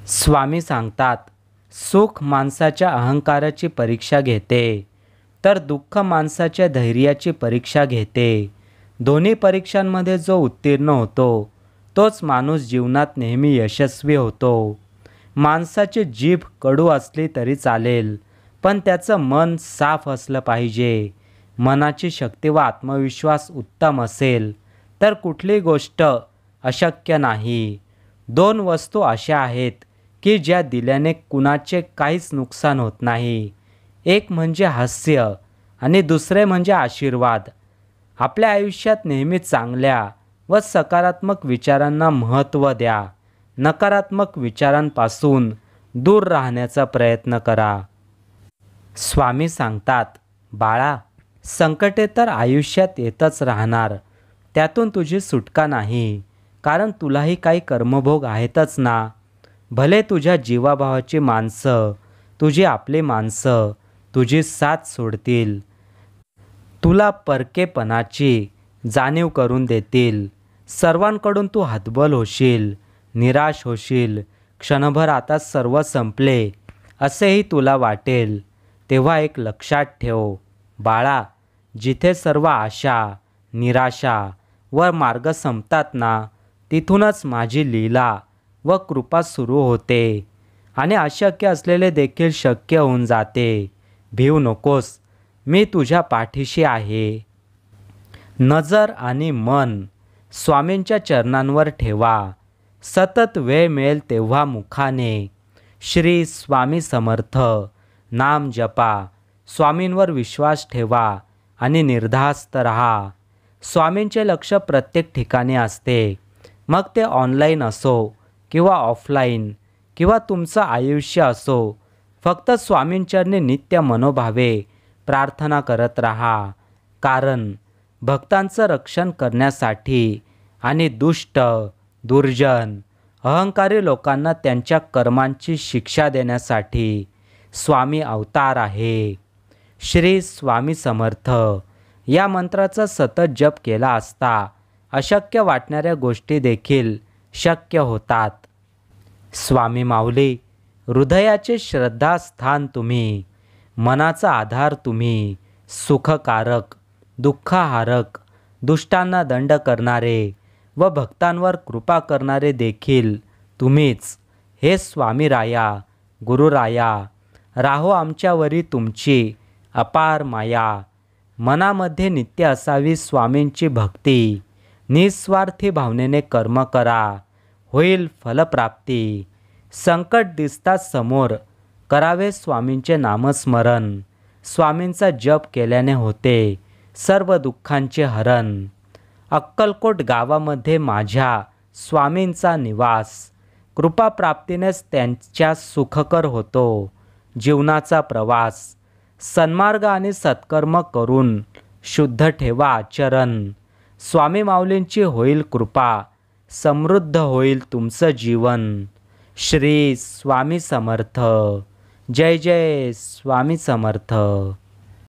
स्वामी सांगतात, सुख माणसाच्या अहंकाराची परीक्षा घेते, तर दुःख माणसाच्या धैर्याची परीक्षा घेते. दोन्ही परीक्षांमध्ये जो उत्तीर्ण होतो तोच माणूस जीवनात नेहमी यशस्वी होतो. माणसाची जीभ कडू असली तरी चालेल, पण त्याचं मन साफ असलं पाहिजे. मनाची शक्ती व आत्मविश्वास उत्तम असेल तर कुठलीही गोष्ट अशक्य नाही. दोन वस्तू अशा आहेत की ज्या दिल्याने कुणाचे काहीच नुकसान होत नाही. एक म्हणजे हास्य आणि दुसरे म्हणजे आशीर्वाद. आपल्या आयुष्यात नेहमी चांगल्या व सकारात्मक विचारांना महत्त्व द्या. नकारात्मक विचारांपासून दूर राहण्याचा प्रयत्न करा. स्वामी सांगतात, बाळा, संकटे तर आयुष्यात येतच राहणार. त्यातून तुझी सुटका नाही, कारण तुलाही काही कर्मभोग आहेतच ना. भले तुझ्या जीवाभावाची माणसं, तुझी आपली माणसं तुझी साथ सोडतील, तुला परकेपणाची जाणीव करून देतील. सर्वांकडून तू हतबल होशील, निराश होशील. क्षणभर आता सर्व संपले असेही तुला वाटेल. तेव्हा एक लक्षात ठेव, बाळा, जिथे सर्व आशा, निराशा व मार्ग संपतात ना, तिथूनच माझी लीला व कृपा सुरू होते आणि अशक्य असलेले देखील शक्य होऊन जाते. भिवू नकोस, मी तुझ्या पाठीशी आहे. नजर आणि मन स्वामींच्या चरणांवर ठेवा. सतत वेळ मिळेल तेव्हा मुखाने श्री स्वामी समर्थ नाम जपा. स्वामींवर विश्वास ठेवा आणि निर्धास्त रहा. स्वामींचे लक्ष प्रत्येक ठिकाणी असते, मग ते ऑनलाईन असो किंवा ऑफलाईन किंवा तुमचं आयुष्य असो. फक्त स्वामींचरणी नित्य मनोभावे प्रार्थना करत राहा, कारण भक्तांचं रक्षण करण्यासाठी आणि दुष्ट, दुर्जन, अहंकारी लोकांना त्यांच्या कर्मांची शिक्षा देण्यासाठी स्वामी अवतार आहे. श्री स्वामी समर्थ या मंत्राचा सतत जप केला असता अशक्य वाटणाऱ्या गोष्टी देखील शक्य होतात. स्वामी माऊली, हृदयाचे श्रद्धास्थान तुम्ही, मनाचा आधार तुम्ही, सुखकारक, दुःखहारक, दुष्टांना दंड करणारे व भक्तांवर कृपा करणारे देखील तुम्हीच. हे स्वामीराया, गुरुराया, राहो आमच्यावरी तुमची अपार माया. मनामध्ये नित्य असावी स्वामींची भक्ती. निस्वार्थी भावनेने कर्म करा, होईल फलप्राप्ती. संकट दिसतात समोर, करावे स्वामींचे नामस्मरण. स्वामींचा जप केल्याने होते सर्व दुःखांचे हरण. अक्कलकोट गावामध्ये माझ्या स्वामींचा निवास. कृपाप्राप्तीनेच त्यांच्या सुखकर होतो जीवनाचा प्रवास. सन्मार्ग आणि सत्कर्म करून शुद्ध ठेवा आचरण. स्वामी माऊलींची होईल कृपा, समृद्ध होईल तुमचं जीवन. श्री स्वामी समर्थ. जय जय स्वामी समर्थ.